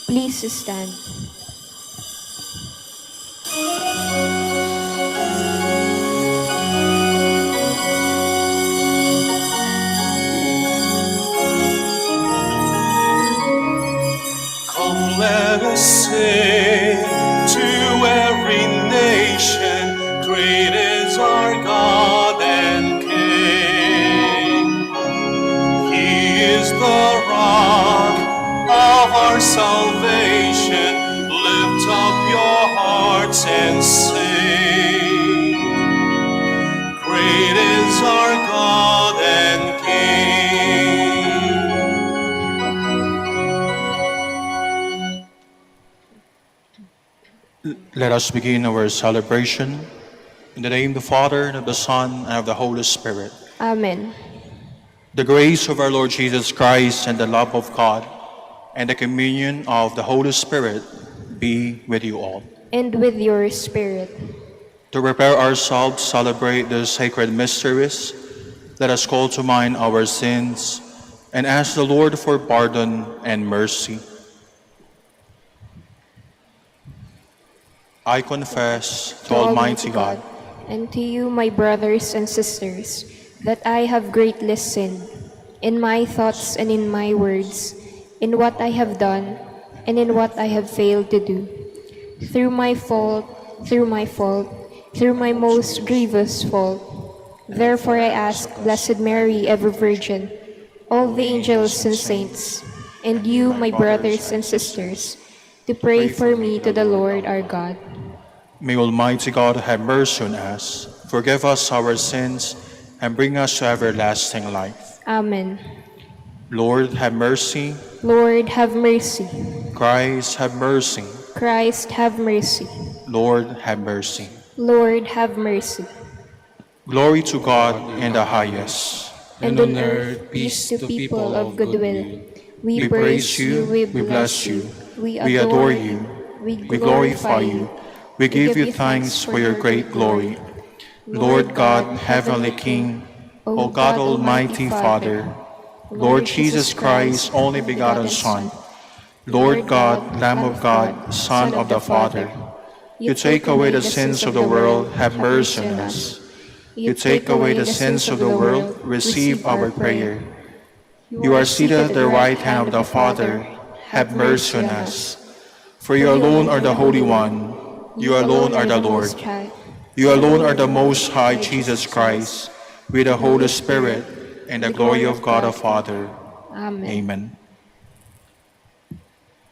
Please stand. Come, let us sing to every nation. Great is our God and King. He is the rock of our salvation. Lift up your hearts and sing. Great is our God and King. Let us begin our celebration in the name of the Father, and of the Son, and of the Holy Spirit. Amen. The grace of our Lord Jesus Christ and the love of God and the communion of the Holy Spirit be with you all. And with your spirit. To prepare ourselves to celebrate the sacred mysteries, let us call to mind our sins and ask the Lord for pardon and mercy. I confess to Almighty God and to you, my brothers and sisters, that I have greatly sinned in my thoughts and in my words, in what I have done and in what I have failed to do. Through my fault, through my most grievous fault. Therefore I ask Blessed Mary, ever Virgin, all the angels and saints, and you, my brothers and sisters, to pray for me to the Lord our God. May Almighty God have mercy on us, forgive us our sins, and bring us to everlasting life. Amen. Lord, have mercy. Lord, have mercy. Christ, have mercy. Christ, have mercy. Lord, have mercy. Lord, have mercy. Glory to God in the highest. And on earth, peace to people of good will. We praise you, we bless you, we adore you, we glorify you. We give you thanks for your great glory. Lord God, Heavenly King, O God Almighty Father, Lord Jesus Christ, only begotten Son, Lord God, Lamb of God, Son of the Father, you take away the sins of the world, have mercy on us. You take away the sins of the world, receive our prayer. You are seated at the right hand of the Father, have mercy on us. For you alone are the Holy One, you alone are the Lord. You alone are the Most High Jesus Christ, with the Holy Spirit and the glory of God the Father. Amen. Amen.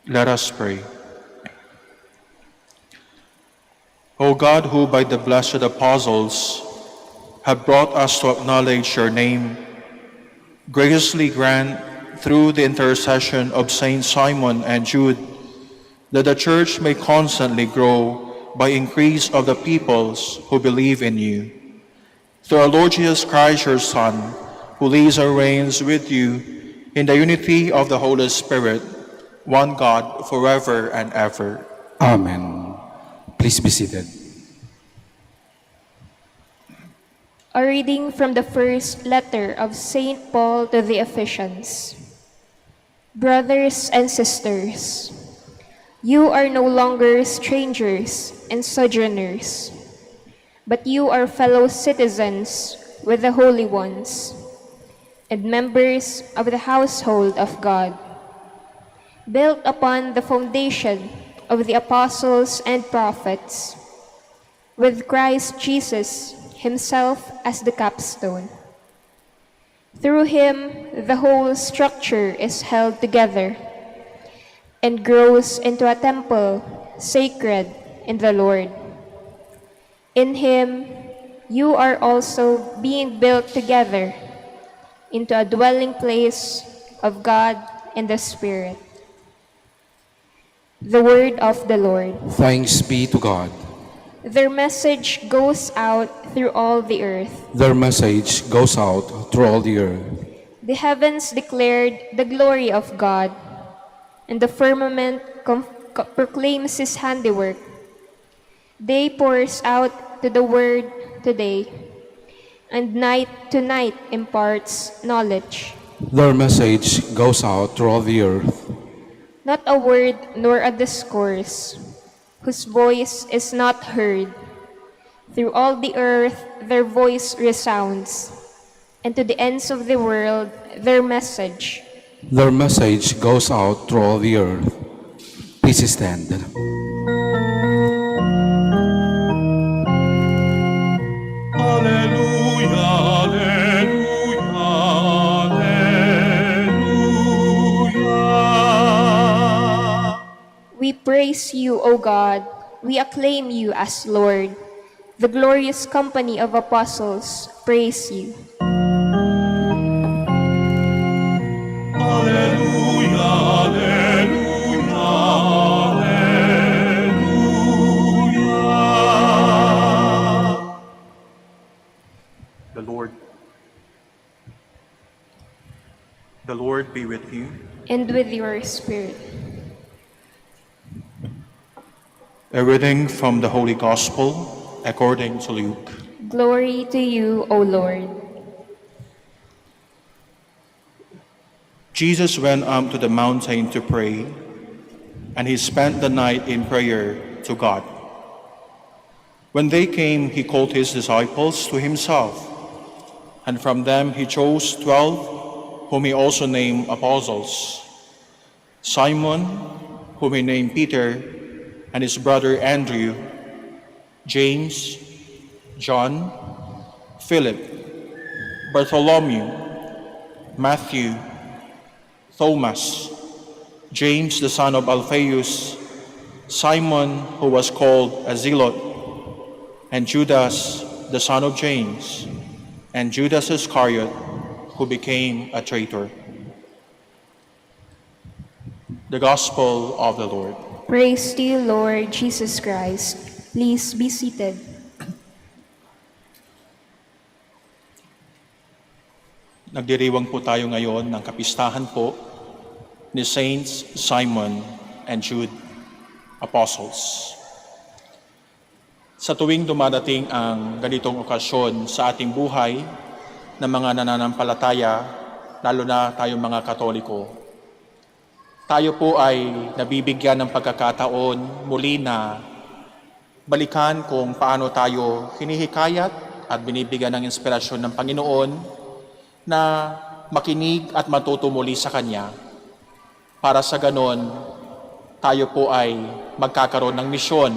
Let us pray. O God, who by the blessed apostles have brought us to acknowledge your name, graciously grant through the intercession of Saint Simon and Jude that the Church may constantly grow by increase of the peoples who believe in you. Through our Lord Jesus Christ, your Son, who lives and reigns with you in the unity of the Holy Spirit, one God, forever and ever. Amen. Please be seated. A reading from the first letter of St. Paul to the Ephesians. Brothers and sisters, you are no longer strangers and sojourners, but you are fellow citizens with the holy ones and members of the household of God, built upon the foundation of the apostles and prophets, with Christ Jesus himself as the capstone. Through him, the whole structure is held together and grows into a temple sacred in the Lord. In him, you are also being built together into a dwelling place of God in the Spirit. The word of the Lord. Thanks be to God. Their message goes out through all the earth. Their message goes out through all the earth. The heavens declared the glory of God, and the firmament proclaims his handiwork. Day pours out to the word today, and night to night imparts knowledge. Their message goes out through all the earth. not a word nor a discourse, whose voice is not heard. Through all the earth their voice resounds, and to the ends of the world their message. Their message goes out through all the earth. Please stand. Alleluia, alleluia, alleluia. We praise you, O God. We acclaim you as Lord. The glorious company of apostles praise you. Alleluia, alleluia, alleluia. The Lord be with you. And with your spirit. A reading from the Holy Gospel according to Luke. Glory to you, O Lord. Jesus went up to the mountain to pray, and he spent the night in prayer to God. When they came, he called his disciples to himself, and from them he chose 12, whom he also named apostles: Simon, whom he named Peter, and his brother Andrew, James, John, Philip, Bartholomew, Matthew, Thomas, James the son of Alphaeus, Simon who was called a zealot, and Judas the son of James, and Judas Iscariot, who became a traitor. The Gospel of the Lord. Praise to you, Lord Jesus Christ. Please be seated. Nagdiriwang po tayo ngayon ng kapistahan po ni Saints Simon and Jude, Apostles. Sa tuwing dumadating ang ganitong okasyon sa ating buhay ng mga nananampalataya, lalo na tayong mga Katoliko, tayo po ay nabibigyan ng pagkakataon muli na balikan kung paano tayo hinihikayat at binibigyan ng inspirasyon ng Panginoon na makinig at matuto muli sa Kanya, para sa ganon tayo po ay magkakaroon ng misyon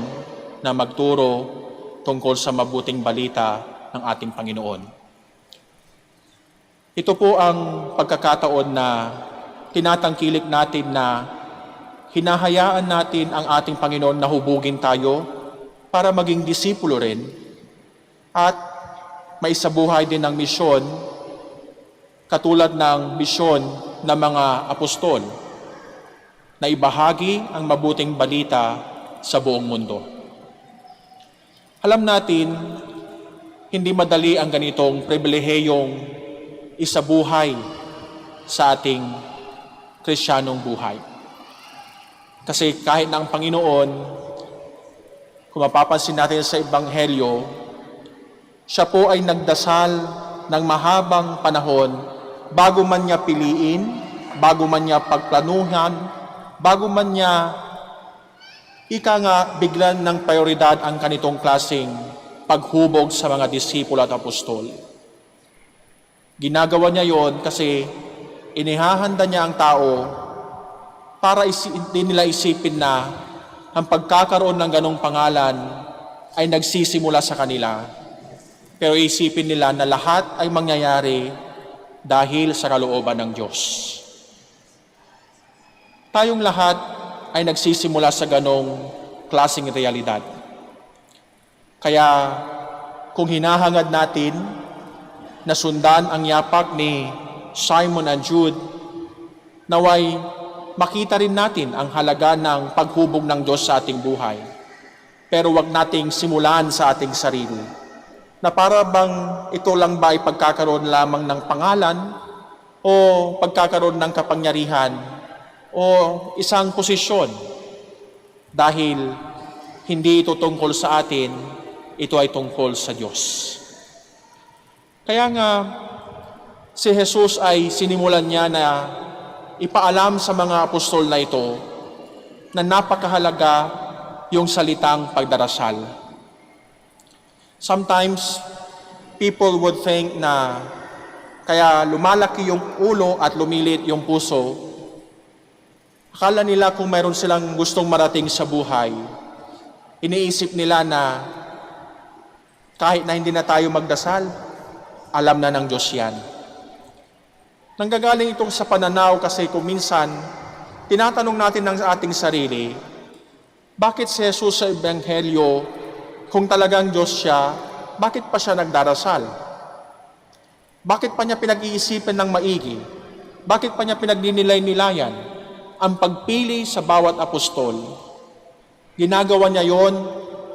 na magturo tungkol sa mabuting balita ng ating Panginoon. Ito po ang pagkakataon na tinatangkilik natin na hinahayaan natin ang ating Panginoon na hubugin tayo para maging disipulo rin at maisabuhay din ang misyon katulad ng misyon ng mga apostol na ibahagi ang mabuting balita sa buong mundo. Alam natin, hindi madali ang ganitong pribilehiyong isabuhay sa ating Kristiyanong buhay. Kasi kahit na ang Panginoon, kung mapapansin natin sa Ebanghelyo, siya po ay nagdasal ng mahabang panahon bago man niya piliin, bago man niya pagplanuhan, bago man niya biglan ng prioridad ang kanitong klaseng paghubog sa mga disipulo at apostol. Ginagawa niya yon kasi inihahanda niya ang tao para hindi nila isipin na ang pagkakaroon ng ganong pangalan ay nagsisimula sa kanila. Pero isipin nila na lahat ay mangyayari dahil sa kalooban ng Diyos. Tayong lahat ay nagsisimula sa ganong klaseng realidad. Kaya kung hinahangad natin na sundan ang yapak ni Simon and Jude, naway makita rin natin ang halaga ng paghubog ng Diyos sa ating buhay. Pero wag nating simulan sa ating sarili, na para bang ito lang ba ay pagkakaroon lamang ng pangalan o pagkakaroon ng kapangyarihan o isang posisyon, dahil hindi ito tungkol sa atin, ito ay tungkol sa Diyos. Kaya nga, si Jesus ay sinimulan niya na ipaalam sa mga apostol na ito na napakahalaga yung salitang pagdarasal. Sometimes, people would think na kaya lumalaki yung ulo at lumilit yung puso, akala nila kung mayroon silang gustong marating sa buhay, iniisip nila na kahit na hindi na tayo magdasal, alam na ng Diyos yan. Nanggagaling itong sa pananaw kasi kung minsan, tinatanong natin ng ating sarili, bakit si Jesus sa Ebanghelyo, kung talagang Diyos siya, bakit pa siya nagdarasal? Bakit pa niya pinag-iisipan ng maigi? Bakit pa niya pinagninilay-nilayan ang pagpili sa bawat apostol? Ginagawa niya yon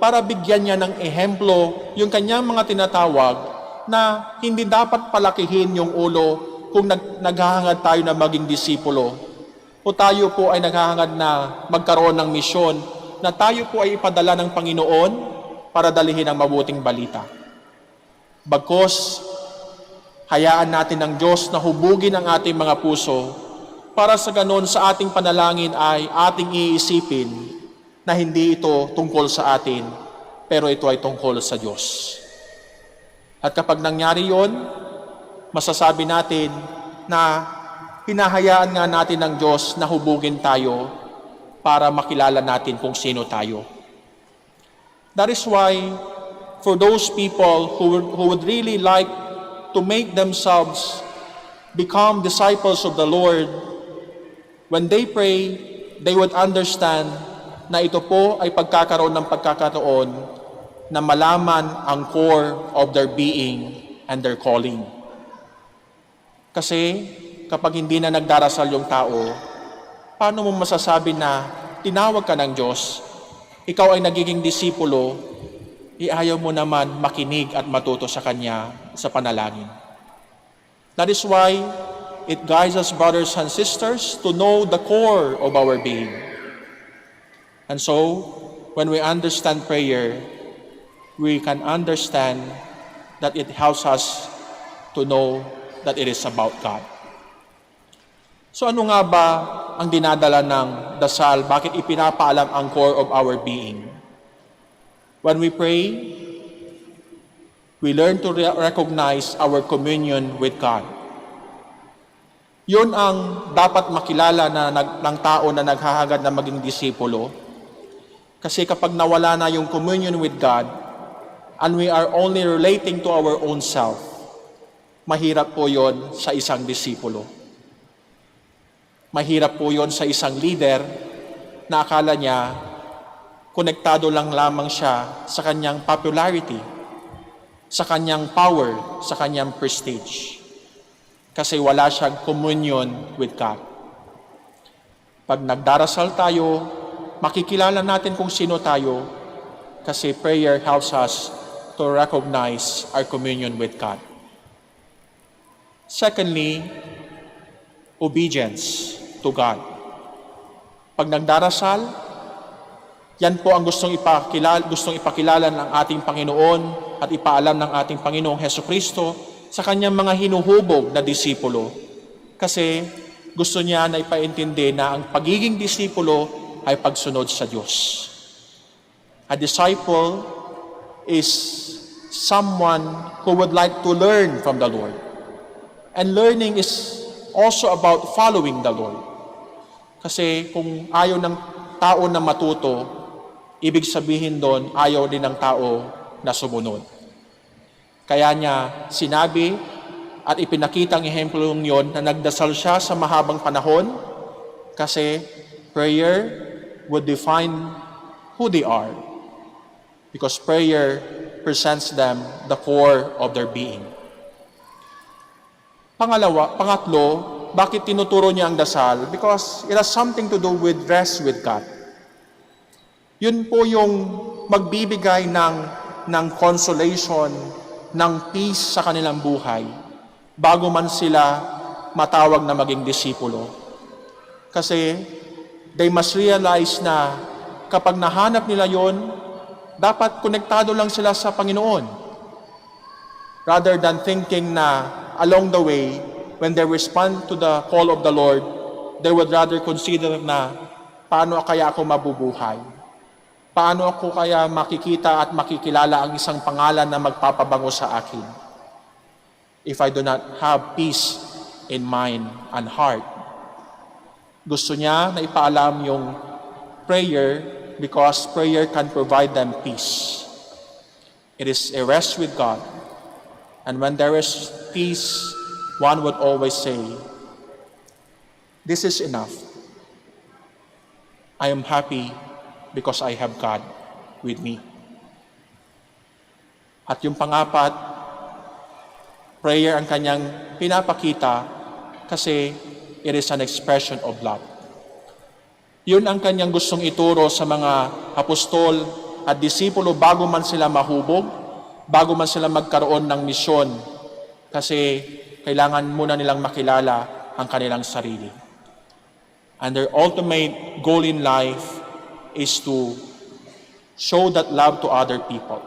para bigyan niya ng ehemplo yung kanyang mga tinatawag na hindi dapat palakihin yung ulo kung naghahangad tayo na maging disipulo o tayo po ay naghahangad na magkaroon ng misyon na tayo po ay ipadala ng Panginoon para dalihin ang mabuting balita. Bagkus, hayaan natin ng Diyos na hubugin ang ating mga puso para sa ganon sa ating panalangin ay ating iisipin na hindi ito tungkol sa atin, pero ito ay tungkol sa Diyos. At kapag nangyari yon, masasabi natin na hinahayaan nga natin ng Diyos na hubugin tayo para makilala natin kung sino tayo. That is why, for those people who would really like to make themselves become disciples of the Lord, when they pray, they would understand na ito po ay pagkakaroon na malaman ang core of their being and their calling. Kasi kapag hindi na nagdarasal yung tao, paano mo masasabi na tinawag ka ng Diyos, ikaw ay nagiging disipulo, ayaw mo naman makinig at matuto sa Kanya sa panalangin. That is why it guides us, brothers and sisters, to know the core of our being. And so, when we understand prayer, we can understand that it helps us to know that it is about God. So ano nga ba ang dinadala ng dasal? Bakit ipinapaalam ang core of our being? When we pray, we learn to recognize our communion with God. Yun ang dapat makilala ng tao na naghahangad na maging disipulo. Kasi kapag nawala na yung communion with God, and we are only relating to our own self, mahirap po yon sa isang disipulo. Mahirap po yon sa isang leader na akala niya konektado lang lamang siya sa kanyang popularity, sa kanyang power, sa kanyang prestige. Kasi wala siyang communion with God. Pag nagdarasal tayo, makikilala natin kung sino tayo kasi prayer helps us to recognize our communion with God. Secondly, obedience to God. Pag nagdarasal, yan po ang gustong ipakilala ng ating Panginoon at ipaalam ng ating Panginoong Hesukristo sa kanyang mga hinuhubog na disipulo. Kasi gusto niya na ipaintindi na ang pagiging disipulo ay pagsunod sa Diyos. A disciple is someone who would like to learn from the Lord. And learning is also about following the Lord. Kasi kung ayaw ng tao na matuto, ibig sabihin doon, ayaw din ng tao na sumunod. Kaya niya sinabi at ipinakita ang ehemplong yon na nagdasal siya sa mahabang panahon kasi prayer would define who they are. Because prayer presents them the core of their being. Pangatlo, bakit tinuturo niya ang dasal? Because it has something to do with rest with God. Yun po yung magbibigay ng consolation, ng peace sa kanilang buhay bago man sila matawag na maging disipulo. Kasi they must realize na kapag nahanap nila yon, dapat konektado lang sila sa Panginoon. Rather than thinking na along the way, when they respond to the call of the Lord, they would rather consider na paano kaya ako mabubuhay? Paano ako kaya makikita at makikilala ang isang pangalan na magpapabango sa akin if I do not have peace in mind and heart? Gusto niya na ipaalam yung prayer because prayer can provide them peace. It is a rest with God. And when there is peace, one would always say, this is enough. I am happy because I have God with me. At yung pangapat, prayer ang kanyang pinapakita kasi it is an expression of love. Yun ang kanyang gustong ituro sa mga apostol at disipulo bago man sila mahubog, bago man sila magkaroon ng misyon, kasi kailangan muna nilang makilala ang kanilang sarili. And their ultimate goal in life is to show that love to other people,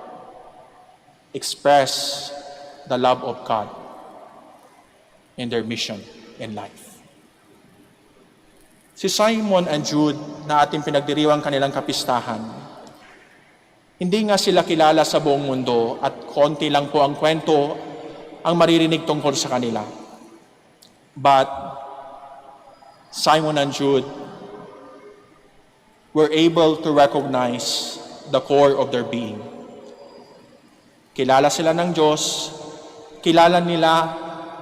express the love of God in their mission in life. Si Simon and Jude na ating pinagdiriwang kanilang kapistahan, hindi nga sila kilala sa buong mundo at konti lang po ang kwento ang maririnig tungkol sa kanila. But Simon and Jude were able to recognize the core of their being. Kilala sila ng Diyos, kilala nila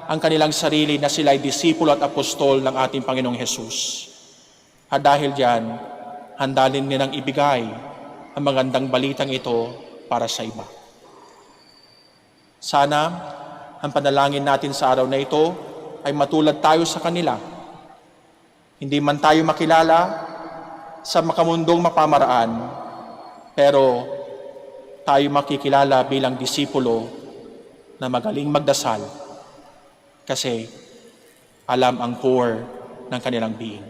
ang kanilang sarili na sila ay disipulo at apostol ng ating Panginoong Hesus. At dahil diyan, handa din nilang ibigay ang magandang balitang ito para sa iba. Sana ang panalangin natin sa araw na ito ay matulad tayo sa kanila. Hindi man tayo makilala sa makamundong mapamaraan, pero tayo makikilala bilang disipulo na magaling magdasal kasi alam ang core ng kanilang being.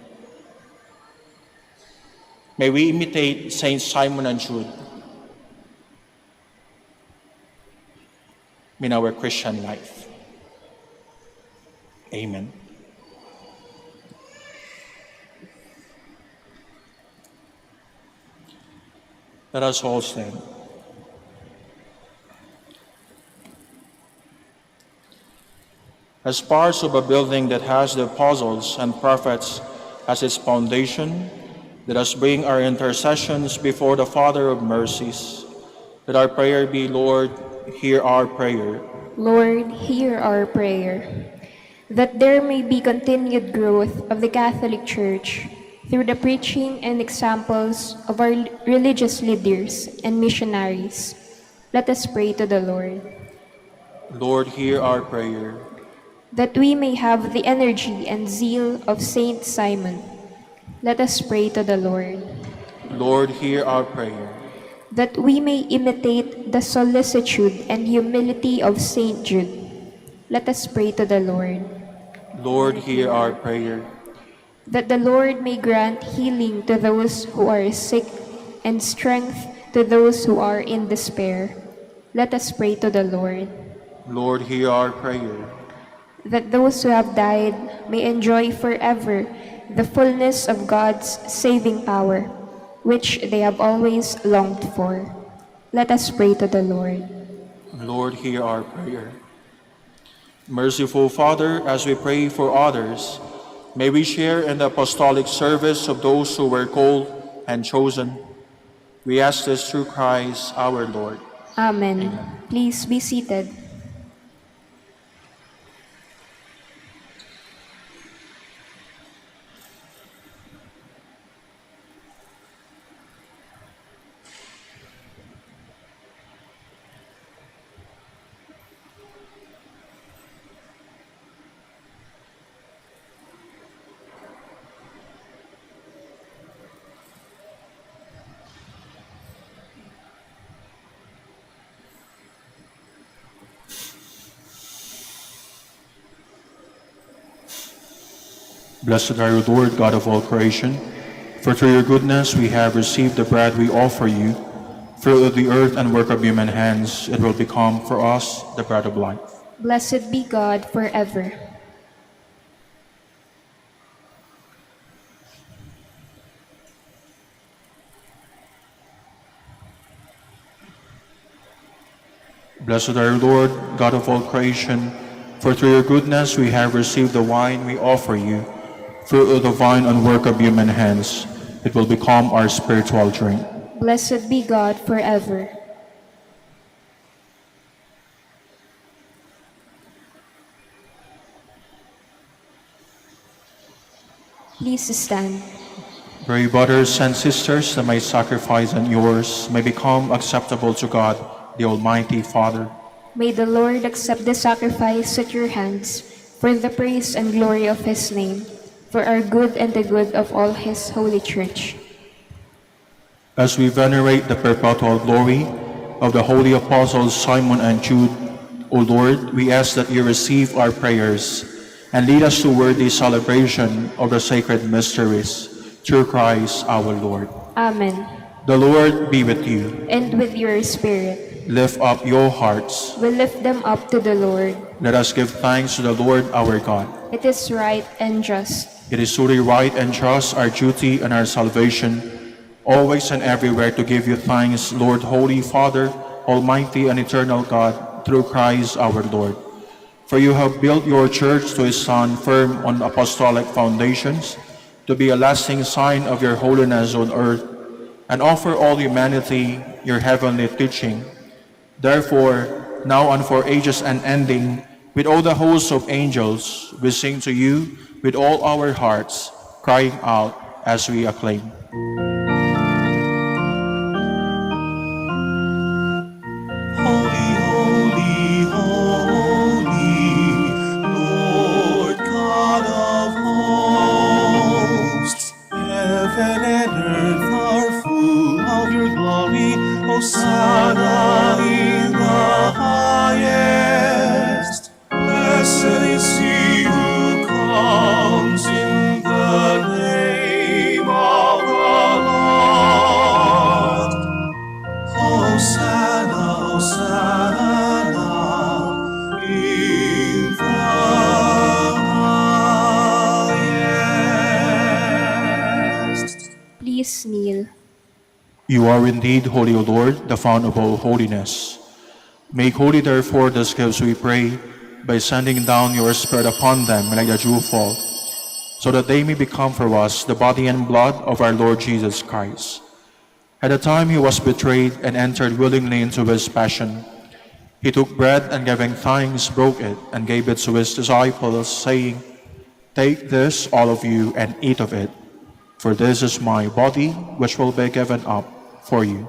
May we imitate Saint Simon and Jude in our Christian life. Amen. Let us all stand. As parts of a building that has the apostles and prophets as its foundation, let us bring our intercessions before the Father of mercies. Let our prayer be, Lord, hear our prayer. Lord, hear our prayer, that there may be continued growth of the Catholic Church through the preaching and examples of our religious leaders and missionaries. Let us pray to the Lord. Lord, hear our prayer. That we may have the energy and zeal of Saint Simon. Let us pray to the Lord. Lord, hear our prayer. That we may imitate the solicitude and humility of Saint Jude. Let us pray to the Lord. Lord, hear our prayer. That the Lord may grant healing to those who are sick and strength to those who are in despair. Let us pray to the Lord. Lord, hear our prayer. That those who have died may enjoy forever the fullness of God's saving power, which they have always longed for. Let us pray to the Lord. Lord, hear our prayer. Merciful Father, as we pray for others, may we share in the apostolic service of those who were called and chosen. We ask this through Christ our Lord. Amen. Please be seated. Blessed are you, Lord, God of all creation, for through your goodness we have received the bread we offer you. Fruit of the earth and work of human hands, it will become for us the bread of life. Blessed be God forever. Blessed are you, Lord, God of all creation, for through your goodness we have received the wine we offer you. Fruit of the vine and work of human hands, it will become our spiritual drink. Blessed be God forever. Please stand. Pray, brothers and sisters, that my sacrifice and yours may become acceptable to God, the Almighty Father. May the Lord accept the sacrifice at your hands for the praise and glory of his name, for our good and the good of all his holy church. As we venerate the perpetual glory of the holy apostles Simon and Jude, O Lord, we ask that you receive our prayers and lead us to worthy celebration of the sacred mysteries, through Christ our Lord. Amen. The Lord be with you. And with your spirit, Lift up your hearts. we lift them up to the Lord. Let us give thanks to the Lord our God. It is right and just. It is truly right and just, our duty and our salvation, always and everywhere to give you thanks, Lord, Holy Father, Almighty and eternal God, through Christ our Lord. For you have built your church to his Son, firm on apostolic foundations, to be a lasting sign of your holiness on earth, and offer all humanity your heavenly teaching. Therefore, now and for ages unending, with all the hosts of angels, we sing to you with all our hearts, crying out as we acclaim. Holy, holy, holy, Lord God of hosts. Heaven and earth are full of your glory. Hosanna in the highest. Blessed is he who comes in the name of the Lord. Hosanna, Hosanna in the highest. Please kneel. You are indeed holy, O Lord, the fount of all holiness. Make holy, therefore, these gifts, we pray, by sending down your Spirit upon them like the dewfall, so that they may become for us the body and blood of our Lord Jesus Christ. At the time he was betrayed and entered willingly into his passion, he took bread and giving thanks, broke it and gave it to his disciples, saying, "Take this, all of you, and eat of it, for this is my body, which will be given up for you."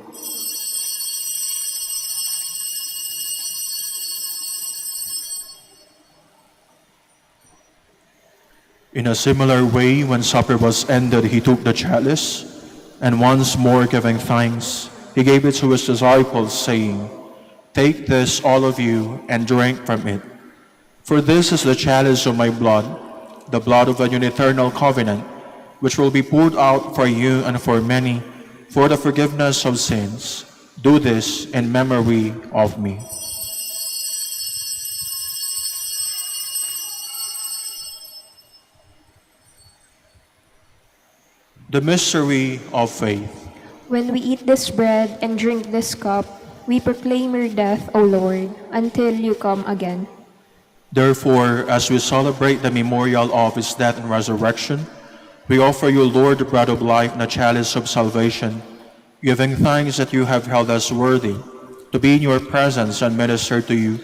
In a similar way, when supper was ended, he took the chalice, and once more giving thanks, he gave it to his disciples, saying, "Take this, all of you, and drink from it. For this is the chalice of my blood, the blood of a new eternal covenant, which will be poured out for you and for many, for the forgiveness of sins. Do this in memory of me." The mystery of faith. When we eat this bread and drink this cup, we proclaim your death, O Lord, until you come again. Therefore, as we celebrate the memorial of his death and resurrection, we offer you, Lord, the bread of life and the chalice of salvation, giving thanks that you have held us worthy to be in your presence and minister to you.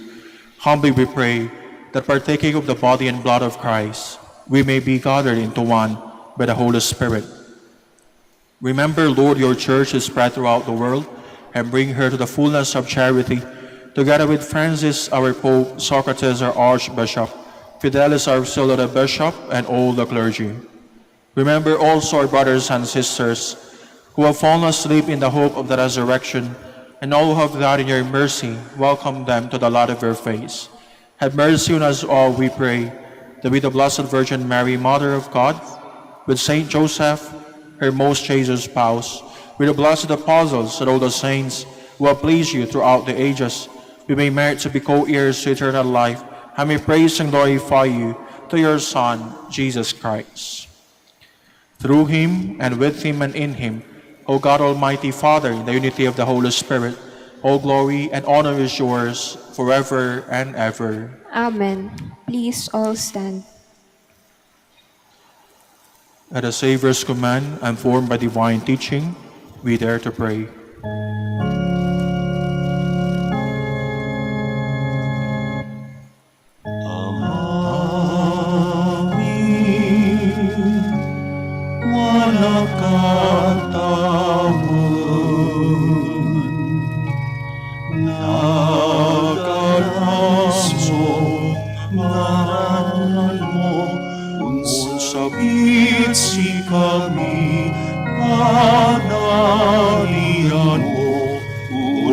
Humbly we pray that partaking of the body and blood of Christ, we may be gathered into one by the Holy Spirit. Remember, Lord, your church is spread throughout the world, and bring her to the fullness of charity, together with Francis, our Pope, Socrates, our Archbishop, Fidelis, our auxiliary bishop, and all the clergy. Remember also our brothers and sisters who have fallen asleep in the hope of the resurrection, and all who have died in your mercy. Welcome them to the light of your face. Have mercy on us all, we pray, that with the Blessed Virgin Mary, Mother of God, with Saint Joseph, her most chaste spouse, with the blessed apostles and all the saints who have pleased you throughout the ages, we may merit to be co-heirs to eternal life, and may praise and glorify you to your Son, Jesus Christ. Through him, and with him, and in him, O God, Almighty Father, in the unity of the Holy Spirit, all glory and honor is yours, forever and ever. Amen. Please all stand. At the Savior's command and formed by divine teaching, we dare to pray. Walang katawan, nagkalasong ngaran mo, unsabit si kami, panalian mo,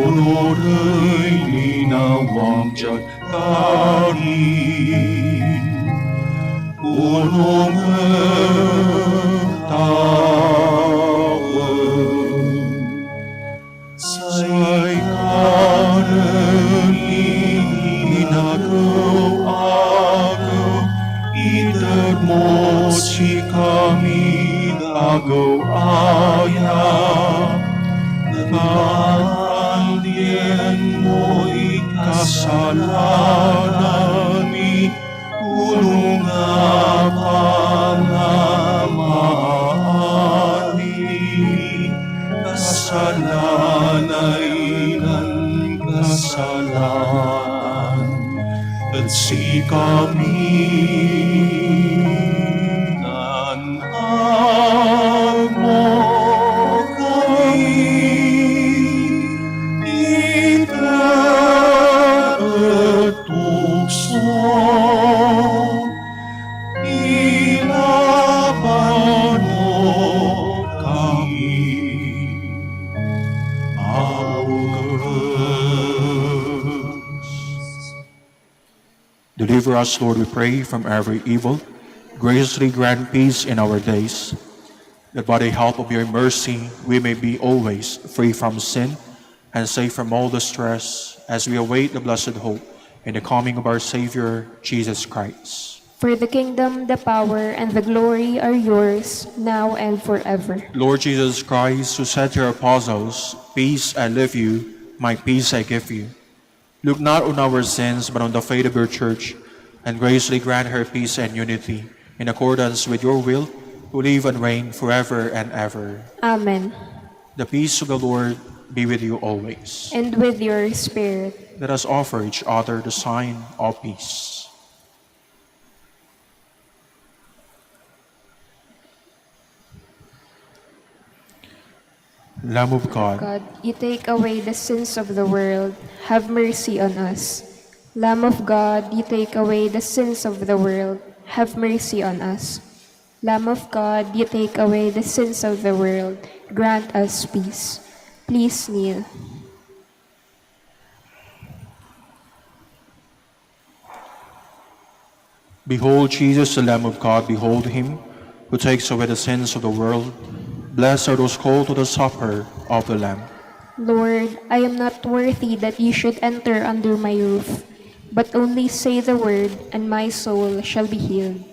unoray ninawang dyan tarin. Unong tawag sa'y kanan inagaw-agaw, idag mo si kami agaw-aya. Nagpapaldian mo'y kasalanan ni Ulong nga panamaali, kasalanay ng kasalan, at si kami nanhag mo kami, itatukso. Ilaban mo kami, August. Deliver us, Lord, we pray, from every evil. Graciously grant peace in our days, that by the help of your mercy we may be always free from sin and safe from all distress, as we await the blessed hope in the coming of our Savior, Jesus Christ. For the kingdom, the power, and the glory are yours, now and forever. Lord Jesus Christ, who said to your apostles, "Peace I leave you, my peace I give you," look not on our sins, but on the faith of your church, and graciously grant her peace and unity, in accordance with your will, who live and reign forever and ever. Amen. The peace of the Lord be with you always. And with your spirit. Let us offer each other the sign of peace. Lamb of God, God, you take away the sins of the world. Have mercy on us. Lamb of God, you take away the sins of the world. Have mercy on us. Lamb of God, you take away the sins of the world. Grant us peace. Please kneel. behold Jesus, the Lamb of God, behold him who takes away the sins of the world. Blessed are those called to the supper of the Lamb. Lord, I am not worthy that you should enter under my roof, but only say the word, and my soul shall be healed.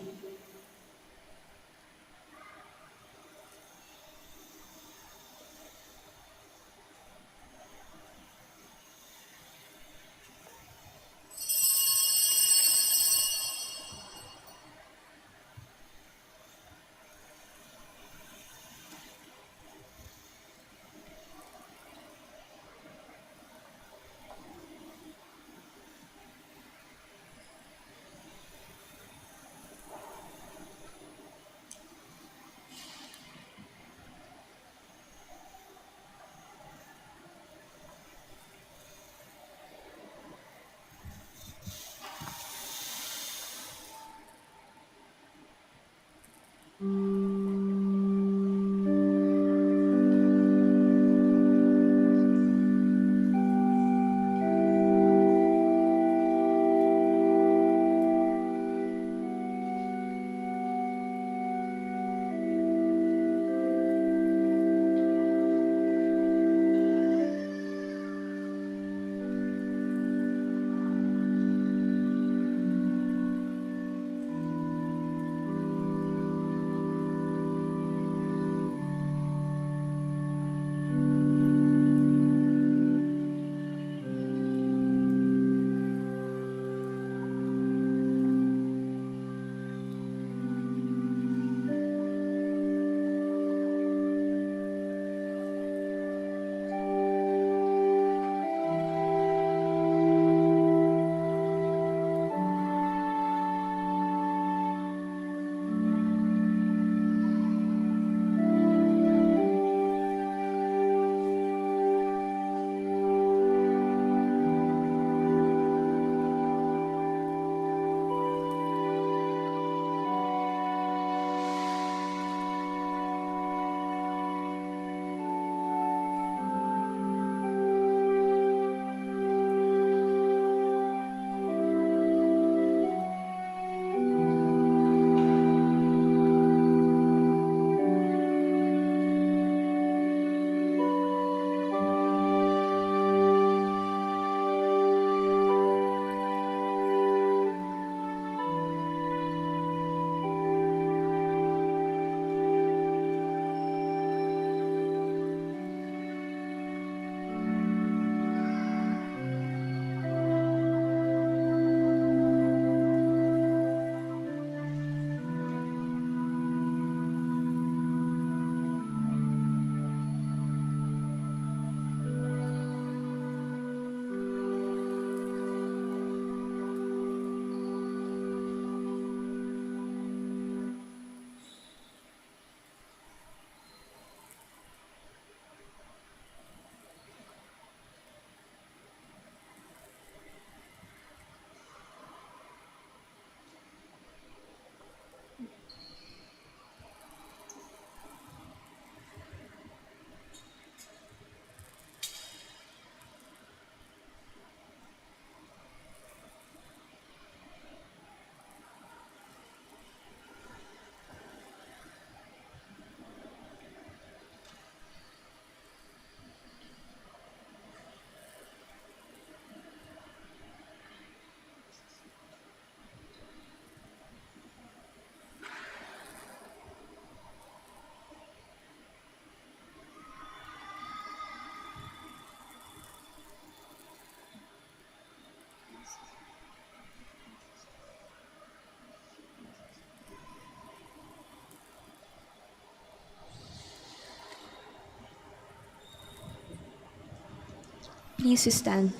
Please stand.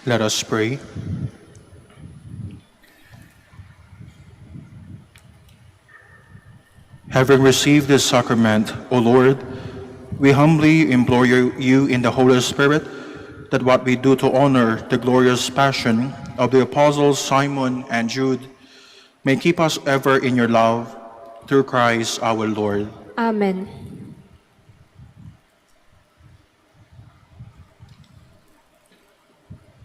Let us pray. Having received this sacrament, O Lord, we humbly implore you in the Holy Spirit that what we do to honor the glorious passion of the apostles Simon and Jude may keep us ever in your love, through Christ our Lord. Amen.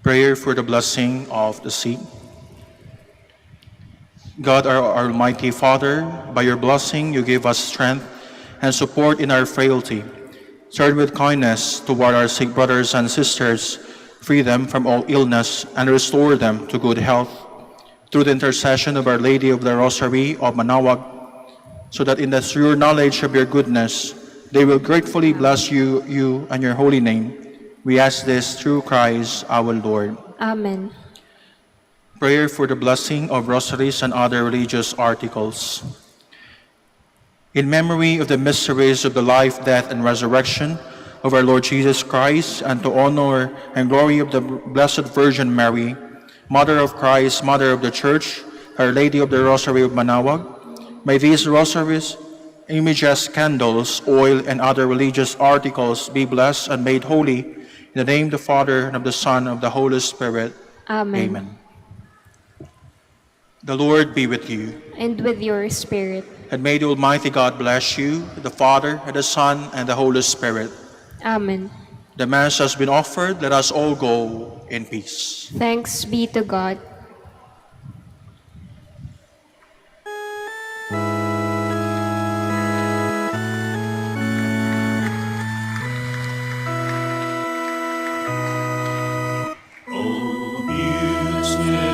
Prayer for the blessing of the sick. God, our Almighty Father, by your blessing you give us strength and support in our frailty. Serve with kindness toward our sick brothers and sisters, free them from all illness, and restore them to good health. Through the intercession of Our Lady of the Rosary of Manaoag, so that in the sure knowledge of your goodness, they will gratefully bless you and your holy name. We ask this through Christ our Lord. Amen. Prayer for the blessing of rosaries and other religious articles. In memory of the mysteries of the life, death, and resurrection of our Lord Jesus Christ, and to honor and glory of the Blessed Virgin Mary, Mother of Christ, Mother of the Church, Our Lady of the Rosary of Manaoag, may these rosaries, images, candles, oil, and other religious articles be blessed and made holy in the name of the Father, and of the Son, and of the Holy Spirit. Amen. Amen. The Lord be with you. And with your spirit. And may the Almighty God bless you, the Father, and the Son, and the Holy Spirit. Amen. The Mass has been offered. Let us all go in peace. Thanks be to God. Oh, beautiful